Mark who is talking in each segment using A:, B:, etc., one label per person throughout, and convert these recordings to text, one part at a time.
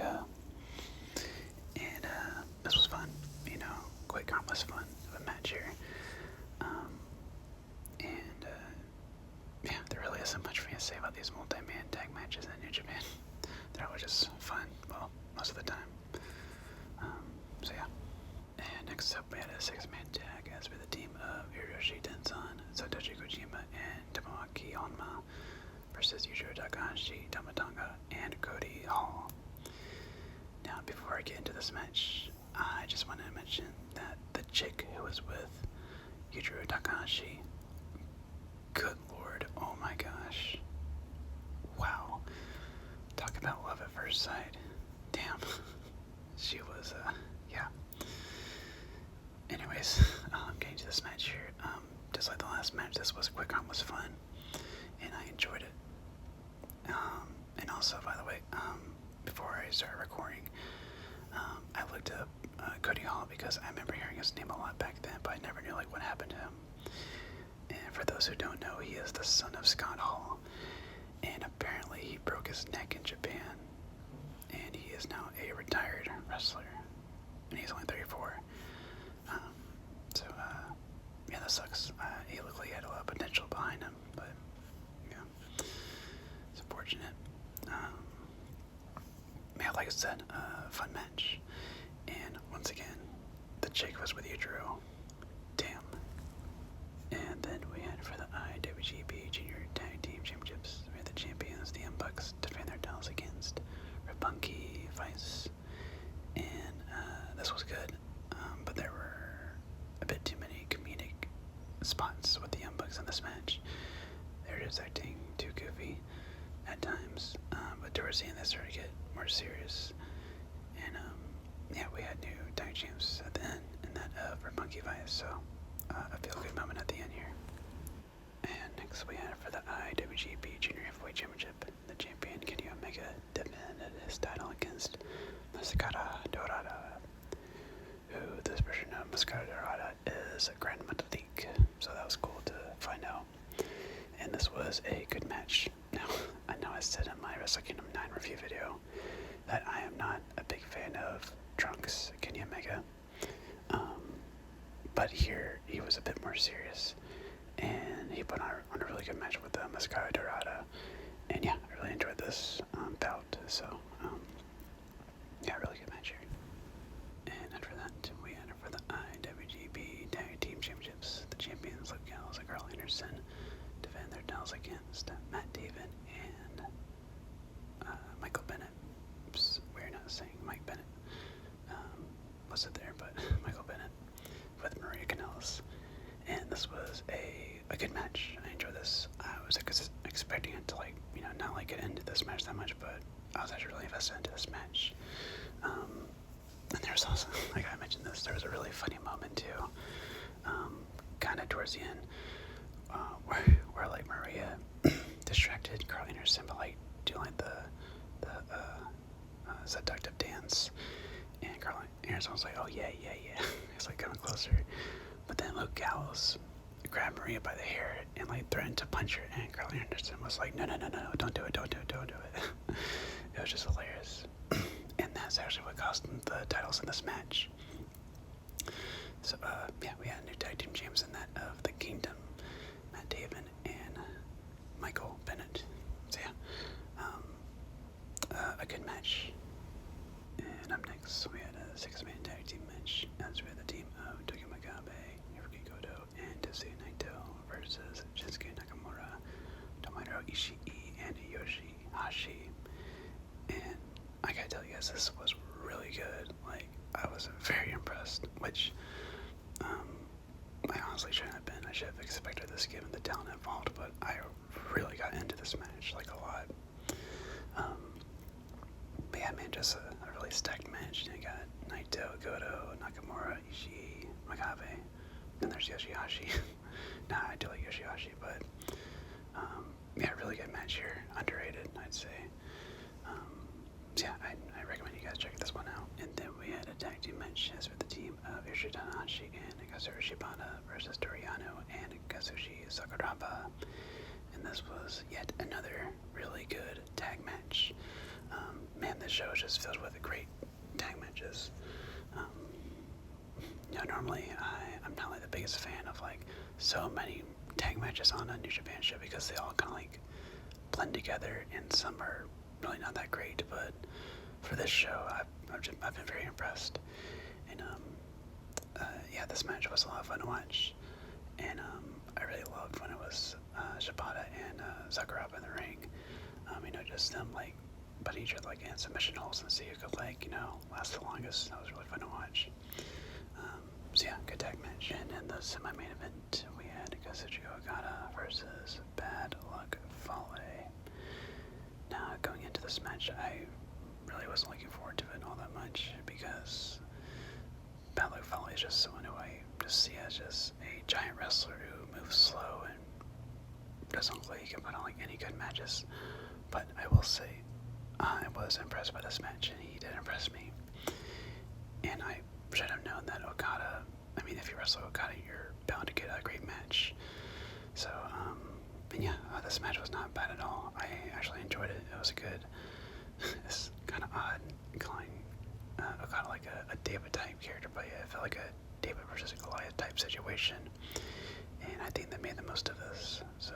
A: Omega. And this was fun. You know, quite harmless fun of a match here. Yeah, there really isn't much for me to say about these multi-man tag matches in New Japan. They're always just fun, well, most of the time. So yeah. And next up we had a 6-man tag as with the team of Hiroshi Tenzan, Satoshi Kojima, and Tomoaki Honma versus Yujiro Takahashi, Tamatanga, and Cody Hall. Now, before I get into this match, I just wanted to mention that the chick who was with Yujiro Takahashi, good lord, oh my gosh. Wow. Talk about love at first sight. Damn. She was, yeah. Anyways, getting to this match here. Just like the last match, this was quick, harmless fun, and I enjoyed it. And also, by the way, before I started recording, I looked up Cody Hall because I remember hearing his name a lot back then, but I never knew like what happened to him. And for those who don't know, he is the son of Scott Hall, and apparently he broke his neck in Japan, and he is now a retired wrestler, and he's only 34. Yeah, that sucks. He looked like he had a lot of potential behind him, but yeah, it's unfortunate. Yeah, like I said, fun match, and once again, the chick was with Yujiro. Damn. And then we had for the IWGP Junior Tag Team Championships, we had the champions, the Young Bucks, defend their titles against Roppongi Vice, and this was good, but there were a bit too many comedic spots with the Young Bucks in this match. They were just acting too goofy at times, but towards the end they started to get more serious, and yeah, we had new tag champs at the end, and that of Roppongi Vice, so a feel-good moment at the end here. And next we had for the IWGP Junior Heavyweight Championship, the champion Kenny Omega defended his title against Mascara Dorada, who this version of Mascara Dorada is a Grand Metalik, so that was cool to find out. And this was a good match. Now, I know I said in my Wrestle Kingdom 9 review video that I am not a big fan of Trunks Kenny Omega, but here he was a bit more serious, and he put on a really good match with Mascara Dorada, and yeah, I really enjoyed this bout, so yeah, really good match here. And after that, we had for the IWGP Tag Team Championships, the champions Luke Gallows and Carl Anderson defend their titles against Matt Taven and Michael Bennett. Oops, we're not saying Mike Bennett. Was it there, but Michael Bennett with Maria Kanellis. And this was a good match. I enjoyed this. I was expecting it to not like get into this match that much, but I was actually really invested into this match. And there was also, like I mentioned this, there was a really funny moment too, kind of towards the end, where like Maria distracted Carl Anderson by like doing like the seductive dance, and Carl Anderson was like, oh yeah. He's like coming closer, but then Luke Gallows grabbed Maria by the hair and like threatened to punch her, and Carl Anderson was like, no, don't do it. It was just hilarious. And that's actually what cost them the titles in this match. So, yeah, we had new tag team champs in that of the Kingdom, Matt Taven and Michael Bennett. So, yeah, a good match. And up next, we had a 6-man tag team match as we had the team of Toki Makabe, Hiroki Goto, and Tetsuya Naito versus Shinsuke Nakamura, Tomohiro Ishii, and Yoshihashi. And I gotta tell you guys, this was really good. Like, I was very impressed, which I honestly shouldn't have been. I should have expected this given the talent involved, but I really got into this match, like, a lot. But yeah, man, just a really stacked match. You got Naito, Goto, Nakamura, Ishii, Makabe, and there's Yoshihashi. Nah, I do like Yoshihashi, but yeah, really good match here. Underrated, I'd say. So yeah, I recommend you guys check this one out. And then we had a tag team match as with the team of Hiroshi Tanahashi and Katsura Shibata versus Toriano and Kazushi Sakuraba. And this was yet another really good tag match. Man, this show is just filled with great tag matches. Normally I'm not like the biggest fan of like so many tag matches on a New Japan show because they all kind of like blend together, and some are really not that great. But for this show, I've been very impressed, and yeah, this match was a lot of fun to watch, and I really loved when it was Shibata and Sakuraba in the ring. Just them like putting each other like in submission holes and see who could like last the longest. That was really fun to watch. So yeah, good tag match. And in the semi-main event, we had Kazuchika Okada versus Bad Luck Fale. Now, going into this match, I really wasn't looking forward to it all that much because Bad Luck Fale is just someone who I just see as just a giant wrestler who moves slow and doesn't look like he can put on like any good matches. But I will say, I was impressed by this match, and he did impress me. And I should have known that Okada, if you wrestle Okada, you're bound to get a great match. So, this match was not bad at all. I actually enjoyed it. It was good. It's kind of odd calling Okada like a David type character, but yeah, it felt like a David versus Goliath type situation. And I think they made the most of this. So,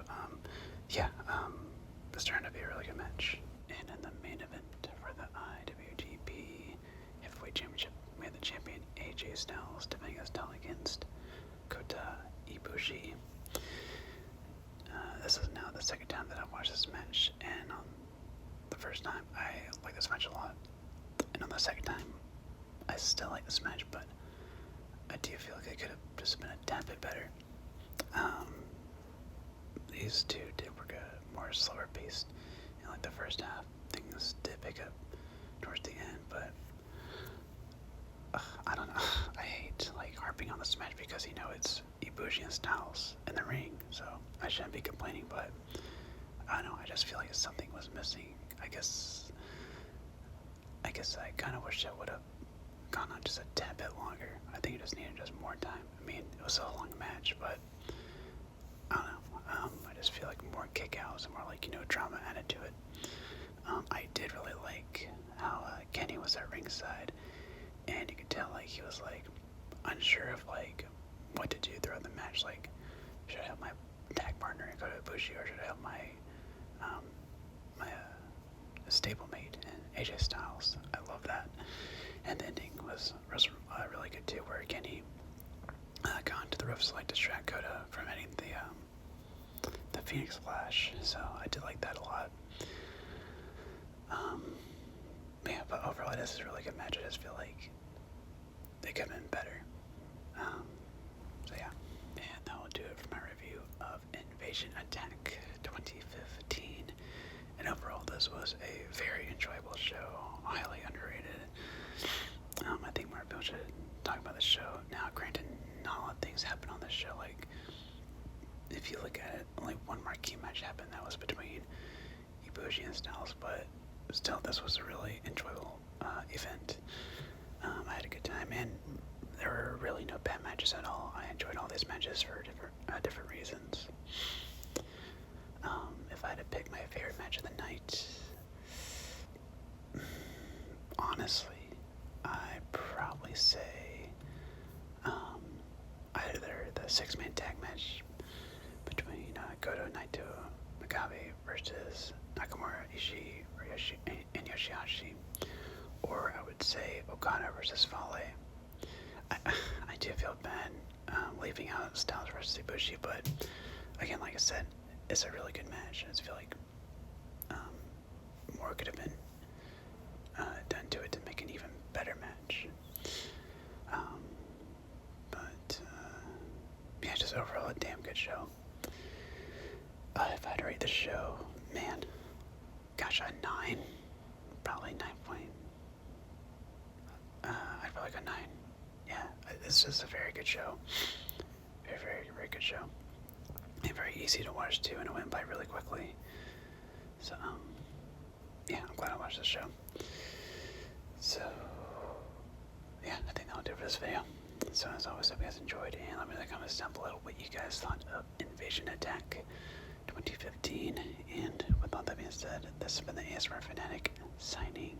A: this turned out to be a really good match. And in the main event for the IWGP Heavyweight Championship, we had the champion AJ Styles defending his title against Kota Ibushi. This is now the second time that I've watched this match, and on the first time I liked this match a lot, and on the second time I still like this match, but I do feel like it could have just been a tad bit better. These two did work a more slower paced in like the first half. Things did pick up towards the end, but I don't know. I hate like harping on this match because it's Ibushi and Styles in the ring, so I shouldn't be complaining. But I don't know. I just feel like something was missing. I guess I kind of wish I would have gone on just a tad bit longer. I think it just needed just more time. It was a long match, but I don't know. I just feel like more kick-outs and more like drama added to it. I did really like how Kenny was at ringside, and you could tell like he was like unsure of like what to do throughout the match. Like, should I help my tag partner and go to Ibushi, or should I help my stablemate and AJ Styles? I love that. And the ending was really good too, where Kenny got to the ropes to like distract Kota from hitting the Phoenix Splash. So I did like that a lot. But overall, this is a really good match. I just feel like they could have been better. So yeah, and that will do it for my review of Invasion Attack 2015. And overall, this was a very enjoyable show, highly underrated. I think more people should talk about the show. Now, granted, not a lot of things happen on this show. Like, if you look at it, only one marquee match happened. That was between Ibushi and Styles, but still, this was a really enjoyable event. I had a good time, and there were really no bad matches at all. I enjoyed all these matches for different reasons. If I had to pick my favorite match of the night, honestly, I'd probably say either the six-man tag match between Goto, Naito, Makabe versus Nakamura, Ishii, and Yoshihashi, or I would say Okada versus Fale. I do feel bad leaving out Styles versus Ibushi, but again, like I said, it's a really good match. I just feel like more could have been done to it to make an even better match. Just overall a damn good show. If I had to rate the show, man, gosh, a 9, probably 9 point. I'd probably go 9. Yeah, it's just a very good show. Very, very, very good show. And very easy to watch too, and it went by really quickly. So, yeah, I'm glad I watched this show. So, yeah, I think that'll do it for this video. So as always, I hope you guys enjoyed, and let me know in the comments down below what you guys thought of Invasion Attack 2015. And with all that being said, this has been the ASMR Fanatic signing